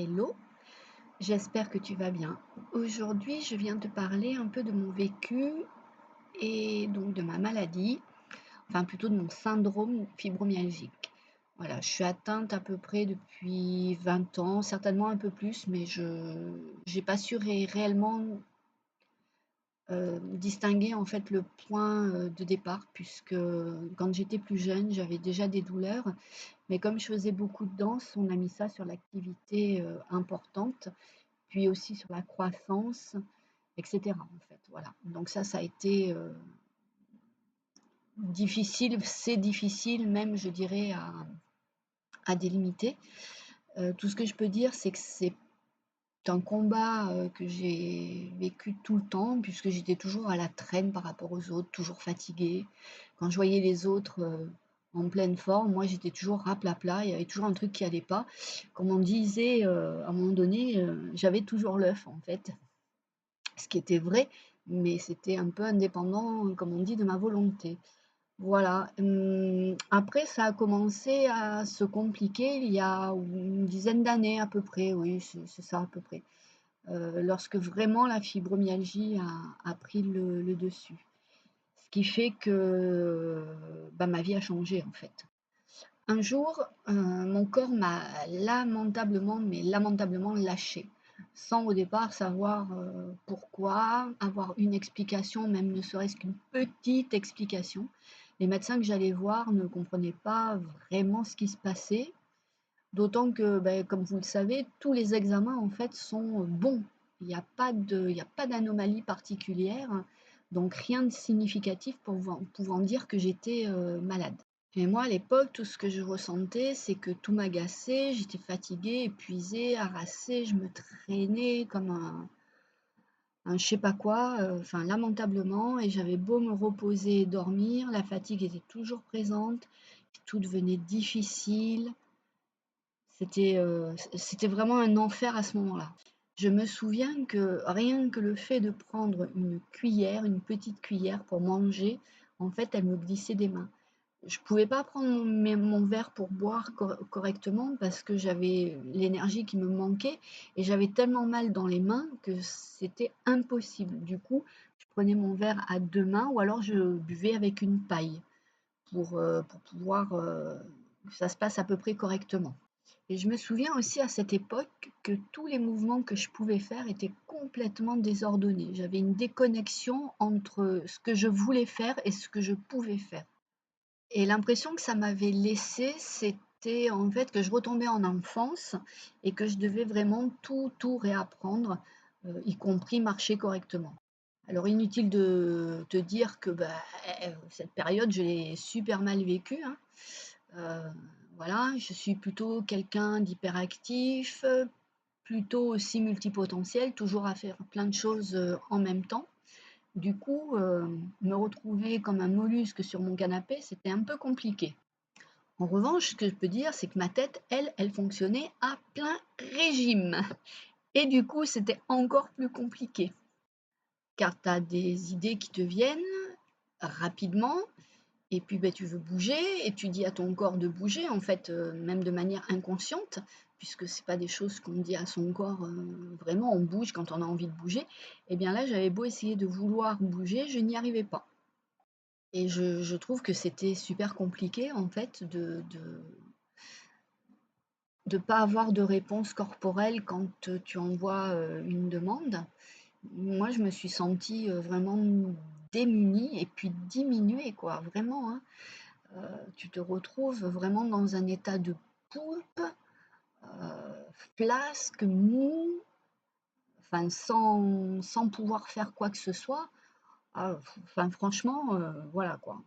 Hello, j'espère que tu vas bien. Aujourd'hui, je viens te parler un peu de mon vécu et donc de ma maladie, enfin plutôt de mon syndrome fibromyalgique. Voilà, je suis atteinte à peu près depuis 20 ans, certainement un peu plus, mais je j'ai pas su réellement distinguer en fait le point de départ, puisque quand j'étais plus jeune, j'avais déjà des douleurs, mais comme je faisais beaucoup de danse, on a mis ça sur l'activité importante, puis aussi sur la croissance, et cetera, en fait, voilà. Donc ça a été, difficile, c'est difficile même, je dirais, à délimiter. Tout ce que je peux dire, c'est que c'est un combat, que j'ai vécu tout le temps, puisque j'étais toujours à la traîne par rapport aux autres, toujours fatiguée. Quand je voyais les autres, en pleine forme, moi j'étais toujours raplapla, il y avait toujours un truc qui allait pas. Comme on disait, à un moment donné, j'avais toujours l'œuf, en fait. Ce qui était vrai, mais c'était un peu indépendant, comme on dit, de ma volonté. Voilà, après ça a commencé à se compliquer il y a une dizaine d'années à peu près, oui, c'est ça à peu près, lorsque vraiment la fibromyalgie a pris le dessus. Ce qui fait que, bah, ma vie a changé, en fait. Un jour, mon corps m'a lamentablement, mais lamentablement lâchée, sans au départ savoir, pourquoi, avoir une explication, même ne serait-ce qu'une petite explication. Les médecins que j'allais voir ne comprenaient pas vraiment ce qui se passait, d'autant que, beh, comme vous le savez, tous les examens, en fait, sont, bons. Il y a pas d'anomalie particulière, donc rien de significatif pouvant dire que j'étais, malade. Et moi, à l'époque, tout ce que je ressentais, c'est que tout m'agaçait, j'étais fatiguée, épuisée, harassée, je me traînais comme un je sais pas quoi, enfin lamentablement, et j'avais beau me reposer et dormir, la fatigue était toujours présente, tout devenait difficile. C'était vraiment un enfer à ce moment-là. Je me souviens que rien que le fait de prendre une cuillère, une petite cuillère pour manger, en fait, elle me glissait des mains. Je pouvais pas prendre mon verre pour boire correctement parce que j'avais l'énergie qui me manquait et j'avais tellement mal dans les mains que c'était impossible. Du coup, je prenais mon verre à 2 mains ou alors je buvais avec une paille pour pouvoir, que ça se passe à peu près correctement. Et je me souviens aussi à cette époque que tous les mouvements que je pouvais faire étaient complètement désordonnés. J'avais une déconnexion entre ce que je voulais faire et ce que je pouvais faire. Et l'impression que ça m'avait laissée, c'était en fait que je retombais en enfance et que je devais vraiment tout réapprendre, y compris marcher correctement. Alors inutile de te dire que, bah, cette période, je l'ai super mal vécue, hein. Heu, voilà, je suis plutôt quelqu'un d'hyperactif, plutôt aussi multipotentiel, toujours à faire plein de choses, en même temps. Du coup, me retrouver comme un mollusque sur mon canapé, c'était un peu compliqué. En revanche, ce que je peux dire, c'est que ma tête, elle fonctionnait à plein régime et du coup, c'était encore plus compliqué, car tu as des idées qui te viennent rapidement et puis, beh, tu veux bouger et tu dis à ton corps de bouger, en fait, même de manière inconsciente, puisque c'est pas des choses qu'on dit à son corps, vraiment, on bouge quand on a envie de bouger. Et bien là, j'avais beau essayer de vouloir bouger, je n'y arrivais pas. Et je trouve que c'était super compliqué, en fait, de pas avoir de réponse corporelle quand, tu envoies, une demande. Moi, je me suis sentie, vraiment démunie et puis diminuée, quoi, vraiment, hein. Tu te retrouves vraiment dans un état de poulpe, flasque, mou, enfin sans pouvoir faire quoi que ce soit. Ah, enfin franchement, voilà quoi.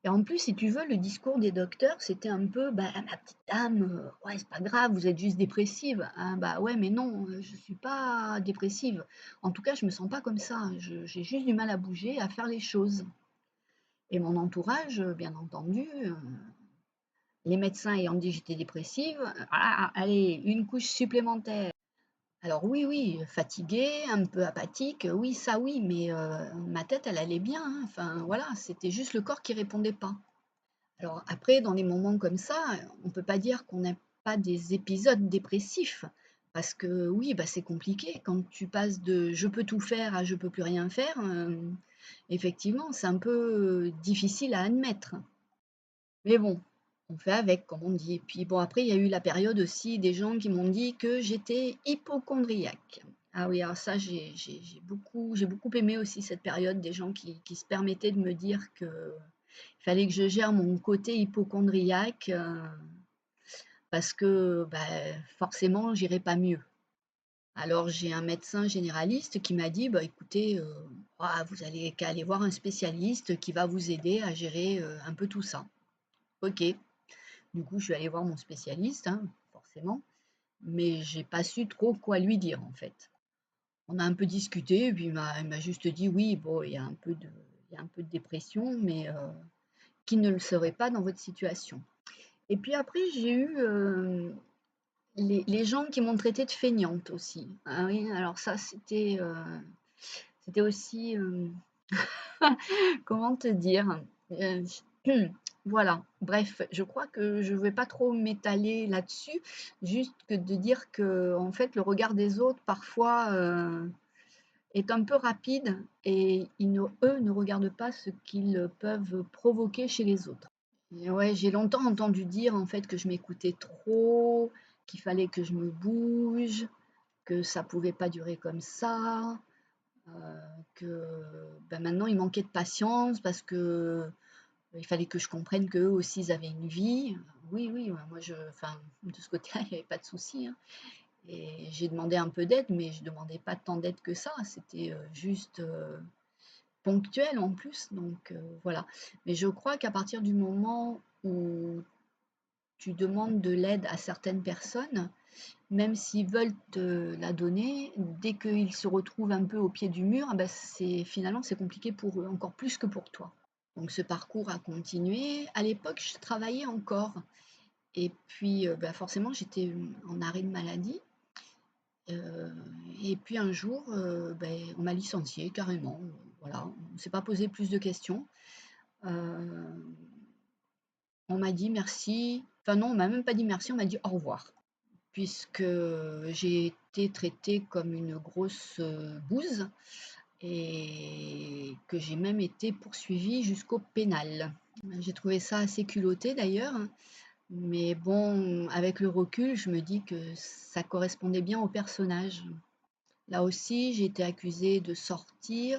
Et en plus, si tu veux, le discours des docteurs, c'était un peu: «Bah, ma petite dame, ouais, c'est pas grave, vous êtes juste dépressive». Ah bah, ouais, mais non, je suis pas dépressive. En tout cas, je me sens pas comme ça. J'ai juste du mal à bouger, à faire les choses. Et mon entourage, bien entendu, les médecins ayant dit que j'étais dépressive, ah, allez, une couche supplémentaire. Alors oui, oui, fatiguée, un peu apathique, oui, ça oui, mais ma tête, elle allait bien, hein. Enfin voilà, c'était juste le corps qui répondait pas. Alors après, dans des moments comme ça, on peut pas dire qu'on n'a pas des épisodes dépressifs. Parce que oui, bah, c'est compliqué quand tu passes de «je peux tout faire» à «je peux plus rien faire», effectivement, c'est un peu, difficile à admettre. Mais bon, on fait avec, comme on dit. Et puis bon, après, il y a eu la période aussi des gens qui m'ont dit que j'étais hypocondriaque. Ah oui, alors ça, j'ai beaucoup aimé aussi cette période des gens qui se permettaient de me dire qu'il fallait que je gère mon côté hypocondriaque, parce que, bah, forcément, j'irais pas mieux. Alors j'ai un médecin généraliste qui m'a dit: «Bah, écoutez, vous allez qu'à aller voir un spécialiste qui va vous aider à gérer, un peu tout ça». OK. Du coup, je suis allée voir mon spécialiste, hein, forcément, mais j'ai pas su trop quoi lui dire, en fait. On a un peu discuté et puis il m'a juste dit: «Oui, bon, il y a un peu de dépression, mais qui ne le serait pas dans votre situation». Et puis après, j'ai eu, les gens qui m'ont traitée de feignante aussi. Ah oui, alors ça, c'était aussi, comment te dire? Heu, voilà, bref, je crois que je ne vais pas trop m'étaler là-dessus, juste que de dire que en fait, le regard des autres parfois, est un peu rapide et eux ne regardent pas ce qu'ils peuvent provoquer chez les autres. Et ouais, j'ai longtemps entendu dire en fait que je m'écoutais trop, qu'il fallait que je me bouge, que ça pouvait pas durer comme ça, heu, que, bah, maintenant il manquait de patience parce que il fallait que je comprenne qu'eux aussi ils avaient une vie. Oui, oui, ouais, moi enfin, de ce côté-là, il y avait pas de souci, hein, et j'ai demandé un peu d'aide, mais je demandais pas tant d'aide que ça. C'était, juste, ponctuel en plus, donc voilà. Mais je crois qu'à partir du moment où tu demandes de l'aide à certaines personnes, même s'ils veulent te la donner, dès qu'ils se retrouvent un peu au pied du mur, ah bah, c'est compliqué pour eux, encore plus que pour toi. Donc ce parcours a continué. À l'époque, je travaillais encore et puis, bah, forcément, j'étais, en arrêt de maladie, heu et puis un jour, on m'a licenciée carrément, voilà. On ne s'est pas posé plus de questions. Heu, on m'a dit merci, enfin non, on m'a même pas dit merci, on m'a dit au revoir. Puisque j'ai été traitée comme une grosse, bouse et que j'ai même été poursuivie jusqu'au pénal. J'ai trouvé ça assez culotté d'ailleurs, mais bon, avec le recul, je me dis que ça correspondait bien au personnage. Là aussi, j'ai été accusée de sortir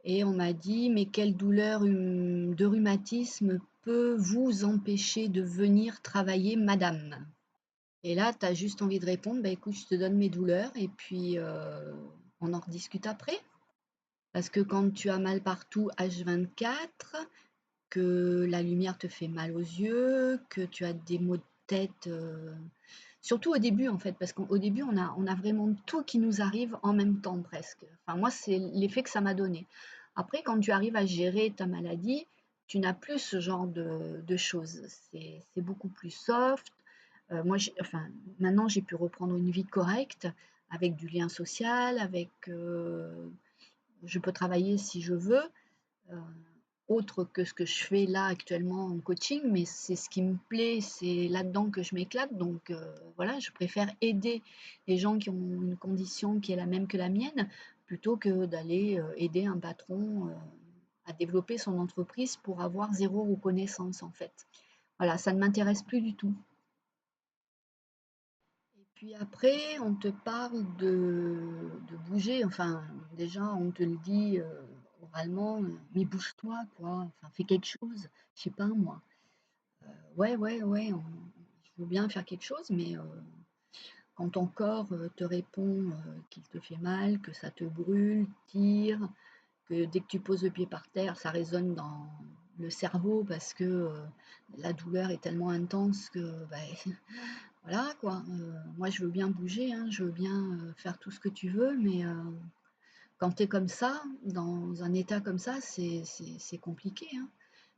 et on m'a dit: «Mais quelle douleur de rhumatisme peut vous empêcher de venir travailler madame?» Et là, tu as juste envie de répondre: «Bah, écoute, je te donne mes douleurs et puis, on en rediscute après». Parce que quand tu as mal partout H24, que la lumière te fait mal aux yeux, que tu as des maux de tête, surtout au début, en fait, parce qu'au début, on a vraiment tout qui nous arrive en même temps presque. Enfin, moi, c'est l'effet que ça m'a donné. Après, quand tu arrives à gérer ta maladie, tu n'as plus ce genre de choses. C'est beaucoup plus soft. Moi, maintenant, j'ai pu reprendre une vie correcte avec du lien social, je peux travailler si je veux, heu, autre que ce que je fais là actuellement en coaching, mais c'est ce qui me plaît, c'est là-dedans que je m'éclate, donc voilà, je préfère aider les gens qui ont une condition qui est la même que la mienne, plutôt que d'aller, aider un patron, à développer son entreprise pour avoir zéro reconnaissance, en fait. Voilà, ça ne m'intéresse plus du tout. Et puis après, on te parle de bouger, enfin, déjà, on te le dit, oralement, «Mais bouge-toi, quoi, enfin, fais quelque chose», je sais pas moi. Ouais, ouais, ouais, je veux bien faire quelque chose, mais quand ton corps, te répond, qu'il te fait mal, que ça te brûle, tire, que dès que tu poses le pied par terre, ça résonne dans le cerveau parce que, la douleur est tellement intense que, bah, voilà quoi, moi je veux bien bouger, hein, je veux bien, faire tout ce que tu veux, mais quand tu es comme ça, dans un état comme ça, c'est compliqué, hein.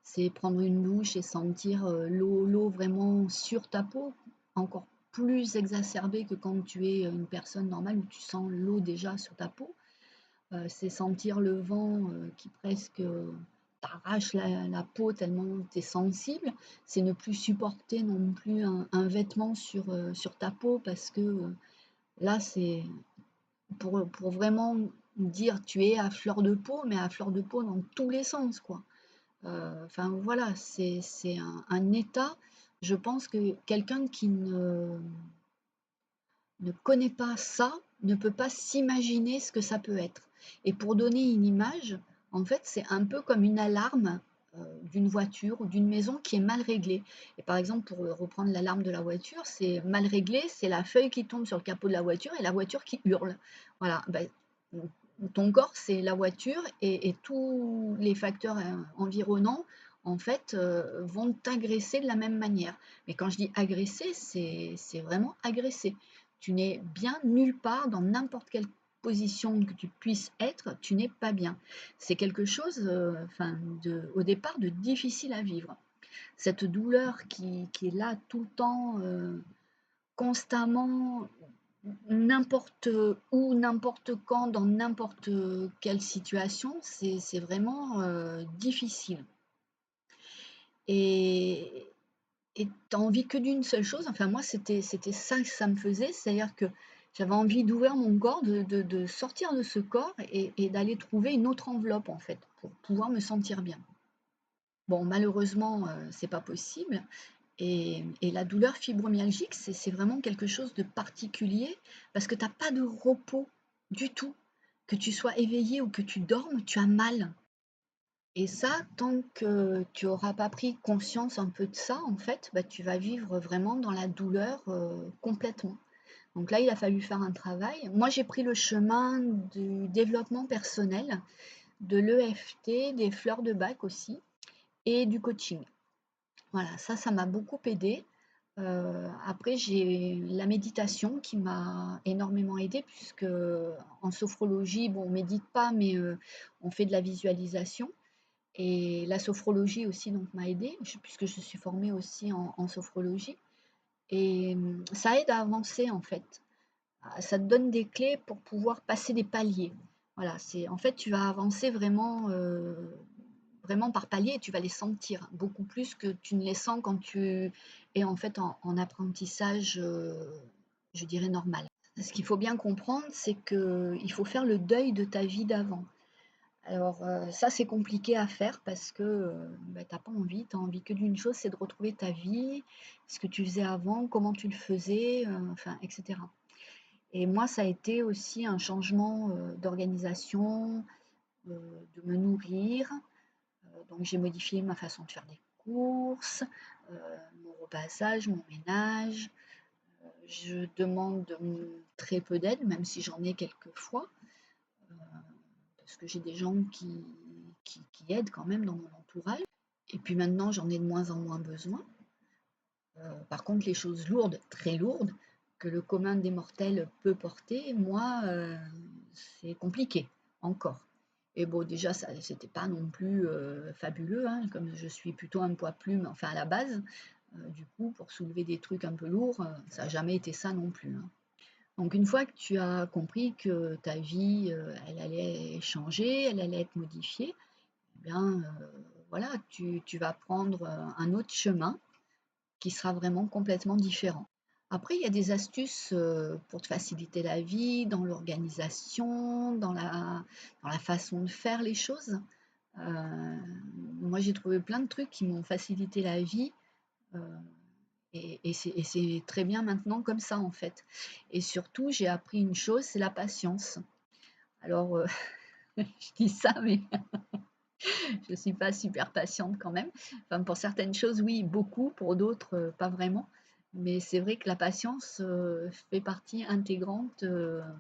C'est prendre une douche et sentir, l'eau vraiment sur ta peau, encore plus exacerbé que quand tu es, une personne normale où tu sens l'eau déjà sur ta peau. C'est sentir le vent, qui presque, t'arrache la peau tellement tu es sensible. C'est ne plus supporter non plus un vêtement sur ta peau parce que, là, c'est pour vraiment dire tu es à fleur de peau, mais à fleur de peau dans tous les sens, quoi. Enfin voilà, c'est un état, je pense que quelqu'un qui ne connaît pas ça, ne peut pas s'imaginer ce que ça peut être. Et pour donner une image, en fait, c'est un peu comme une alarme, d'une voiture ou d'une maison qui est mal réglée. Et par exemple, pour, reprendre l'alarme de la voiture, c'est mal réglé, c'est la feuille qui tombe sur le capot de la voiture et la voiture qui hurle. Voilà, ben, ton corps, c'est la voiture et tous les facteurs, environnants, en fait, vont t'agresser de la même manière. Mais quand je dis agresser, c'est vraiment agresser. Tu n'es bien nulle part dans n'importe quelle position que tu puisses être, tu n'es pas bien. C'est quelque chose, enfin, au départ, de difficile à vivre. Cette douleur qui est là tout le temps, constamment, n'importe où, n'importe quand, dans n'importe quelle situation, c'est vraiment difficile. Et, et tu as envie que d'une seule chose, enfin moi c'était ça que ça me faisait, c'est-à-dire que j'avais envie d'ouvrir mon corps, de sortir de ce corps et d'aller trouver une autre enveloppe en fait, pour pouvoir me sentir bien. Bon malheureusement, c'est pas possible et la douleur fibromyalgique, c'est vraiment quelque chose de particulier parce que tu as pas de repos du tout. Que tu sois éveillé ou que tu dormes, tu as mal. Et ça, tant que tu auras pas pris conscience un peu de ça, en fait, bah, tu vas vivre vraiment dans la douleur, complètement. Donc là, il a fallu faire un travail. Moi, j'ai pris le chemin du développement personnel, de l'EFT, des fleurs de bac aussi et du coaching. Voilà, ça m'a beaucoup aidée. Après j'ai la méditation qui m'a énormément aidée puisque en sophrologie, bon, on médite pas mais, on fait de la visualisation. Et la sophrologie aussi donc m'a aidée, puisque je suis formée aussi en sophrologie. Et ça aide à avancer en fait. Ah, ça te donne des clés pour pouvoir passer des paliers. Voilà, c'est en fait tu vas avancer vraiment, vraiment par paliers et tu vas les sentir beaucoup plus que tu ne les sens quand tu es en fait en apprentissage, je dirais normal. Ce qu'il faut bien comprendre, c'est qu'il faut faire le deuil de ta vie d'avant. Alors, ça, c'est compliqué à faire parce que, bah, tu pas envie, tu as envie que d'une chose, c'est de retrouver ta vie, ce que tu faisais avant, comment tu le faisais, enfin et cetera. Et moi, ça a été aussi un changement, d'organisation, de me nourrir, donc j'ai modifié ma façon de faire des courses, heu, mon repassage, mon ménage, je demande, très peu d'aide, même si j'en ai quelquefois. Parce que j'ai des gens qui aident quand même dans mon entourage. Et puis maintenant, j'en ai de moins en moins besoin. Par contre, les choses lourdes, très lourdes, que le commun des mortels peut porter, moi, c'est compliqué, encore. Et bon, déjà, ça c'était pas non plus fabuleux, hein, comme je suis plutôt un poids plume, enfin à la base. Du coup, pour soulever des trucs un peu lourds, ça n'a jamais été ça non plus, hein. Donc une fois que tu as compris que ta vie, elle allait changer, elle allait être modifiée, eh bien, voilà, tu vas prendre, un autre chemin qui sera vraiment complètement différent. Après, il y a des astuces, pour te faciliter la vie, dans l'organisation, dans la façon de faire les choses. Moi, j'ai trouvé plein de trucs qui m'ont facilité la vie, heu et c'est très bien maintenant comme ça, en fait. Et surtout, j'ai appris une chose, c'est la patience. Alors, je dis ça, mais je ne suis pas super patiente quand même. Enfin, pour certaines choses, oui, beaucoup, pour d'autres, pas vraiment. Mais c'est vrai que la patience, fait partie intégrante, de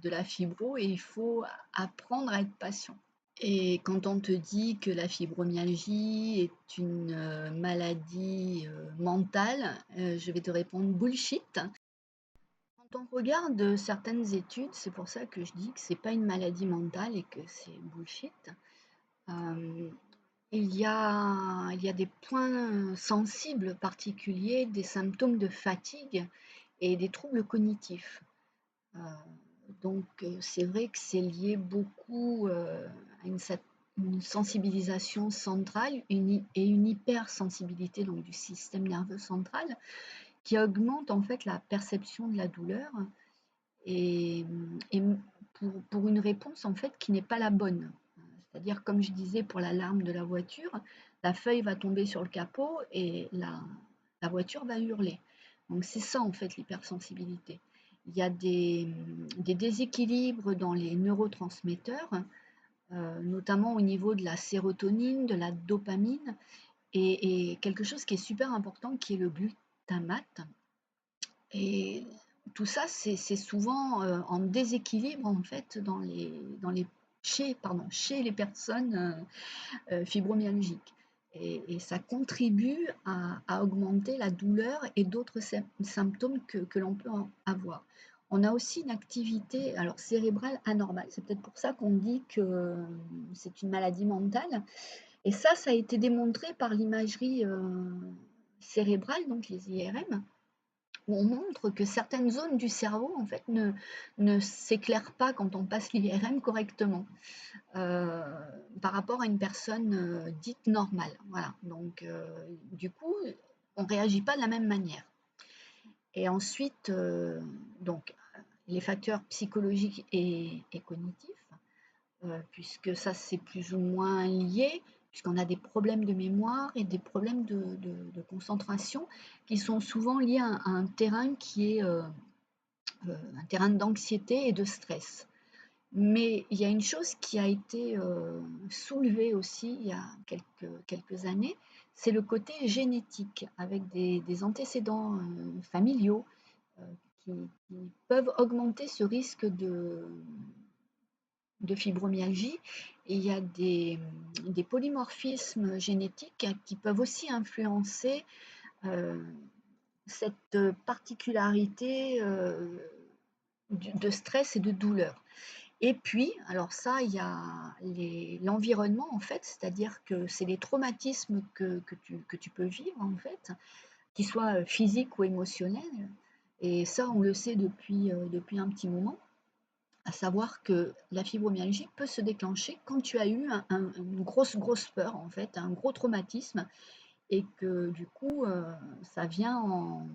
la fibro et il faut apprendre à être patient. Et quand on te dit que la fibromyalgie est une, maladie, mentale, je vais te répondre: «Bullshit». Quand on regarde, certaines études, c'est pour ça que je dis que c'est pas une maladie mentale et que c'est bullshit. Hem, il y a des points, sensibles particuliers, des symptômes de fatigue et des troubles cognitifs. Heu, donc c'est vrai que c'est lié beaucoup, une sensibilisation centrale et une hypersensibilité donc du système nerveux central qui augmente en fait la perception de la douleur et, et pour une réponse en fait qui n'est pas la bonne. C'est-à-dire, comme je disais pour l'alarme de la voiture, la feuille va tomber sur le capot et la voiture va hurler. Donc c'est ça en fait l'hypersensibilité. Il y a des déséquilibres dans les neurotransmetteurs, notamment au niveau de la sérotonine, de la dopamine, et quelque chose qui est super important qui est le glutamate. Et tout ça, c'est souvent en déséquilibre en fait chez les personnes fibromyalgiques. Et ça contribue à augmenter la douleur et d'autres symptômes que l'on peut avoir. On a aussi une activité alors, cérébrale anormale. C'est peut-être pour ça qu'on dit que c'est une maladie mentale. Et ça a été démontré par l'imagerie cérébrale, donc les IRM, où on montre que certaines zones du cerveau en fait ne s'éclairent pas quand on passe l'IRM correctement par rapport à une personne dite normale. Voilà. Donc du coup, on ne réagit pas de la même manière. Et ensuite, donc, les facteurs psychologiques et cognitifs, puisque ça c'est plus ou moins lié, puisqu'on a des problèmes de mémoire et des problèmes de concentration qui sont souvent liés à un terrain qui est un terrain d'anxiété et de stress. Mais il y a une chose qui a été soulevée aussi il y a quelques années, c'est le côté génétique, avec des antécédents familiaux euh, qui peuvent augmenter ce risque de fibromyalgie. Et il y a des polymorphismes génétiques qui peuvent aussi influencer euh, cette particularité de stress et de douleur. Et puis, alors ça, il y a l'environnement en fait, c'est-à-dire que c'est les traumatismes que tu peux vivre en fait, qu'ils soient physiques ou émotionnels. Et ça, on le sait depuis un petit moment, à savoir que la fibromyalgie peut se déclencher quand tu as eu une grosse peur en fait, un gros traumatisme, et que du coup, ça vient en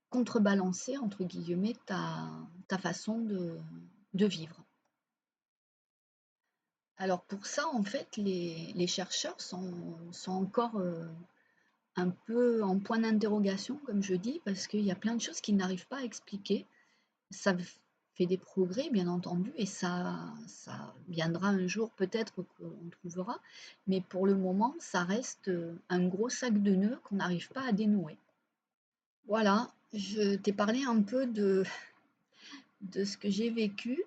contrebalancer, entre guillemets, ta façon de vivre. Alors pour ça, en fait, les chercheurs sont encore un peu en point d'interrogation, comme je dis, parce qu'il y a plein de choses qu'ils n'arrivent pas à expliquer. Ça fait des progrès, bien entendu, et ça viendra un jour peut-être qu'on trouvera, mais pour le moment, ça reste un gros sac de nœuds qu'on n'arrive pas à dénouer. Voilà, je t'ai parlé un peu de ce que j'ai vécu.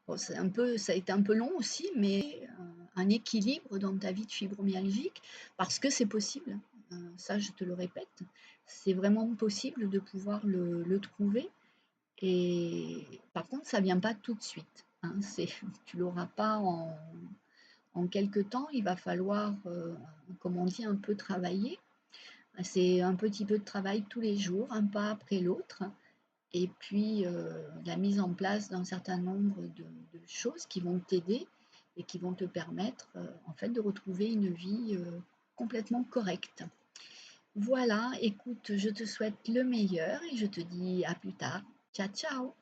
Bon, ça a été un peu long aussi, mais un équilibre dans ta vie de fibromyalgique, parce que c'est possible, ça je te le répète, c'est vraiment possible de pouvoir le trouver. Et par contre, ça ne vient pas tout de suite, hein, tu ne l'auras pas en quelque temps, il va falloir, comme on dit, un peu travailler. C'est un petit peu de travail tous les jours, un pas après l'autre. Et puis la mise en place d'un certain nombre de choses qui vont t'aider et qui vont te permettre en fait de retrouver une vie complètement correcte. Voilà, écoute, je te souhaite le meilleur et je te dis à plus tard. Ciao, ciao!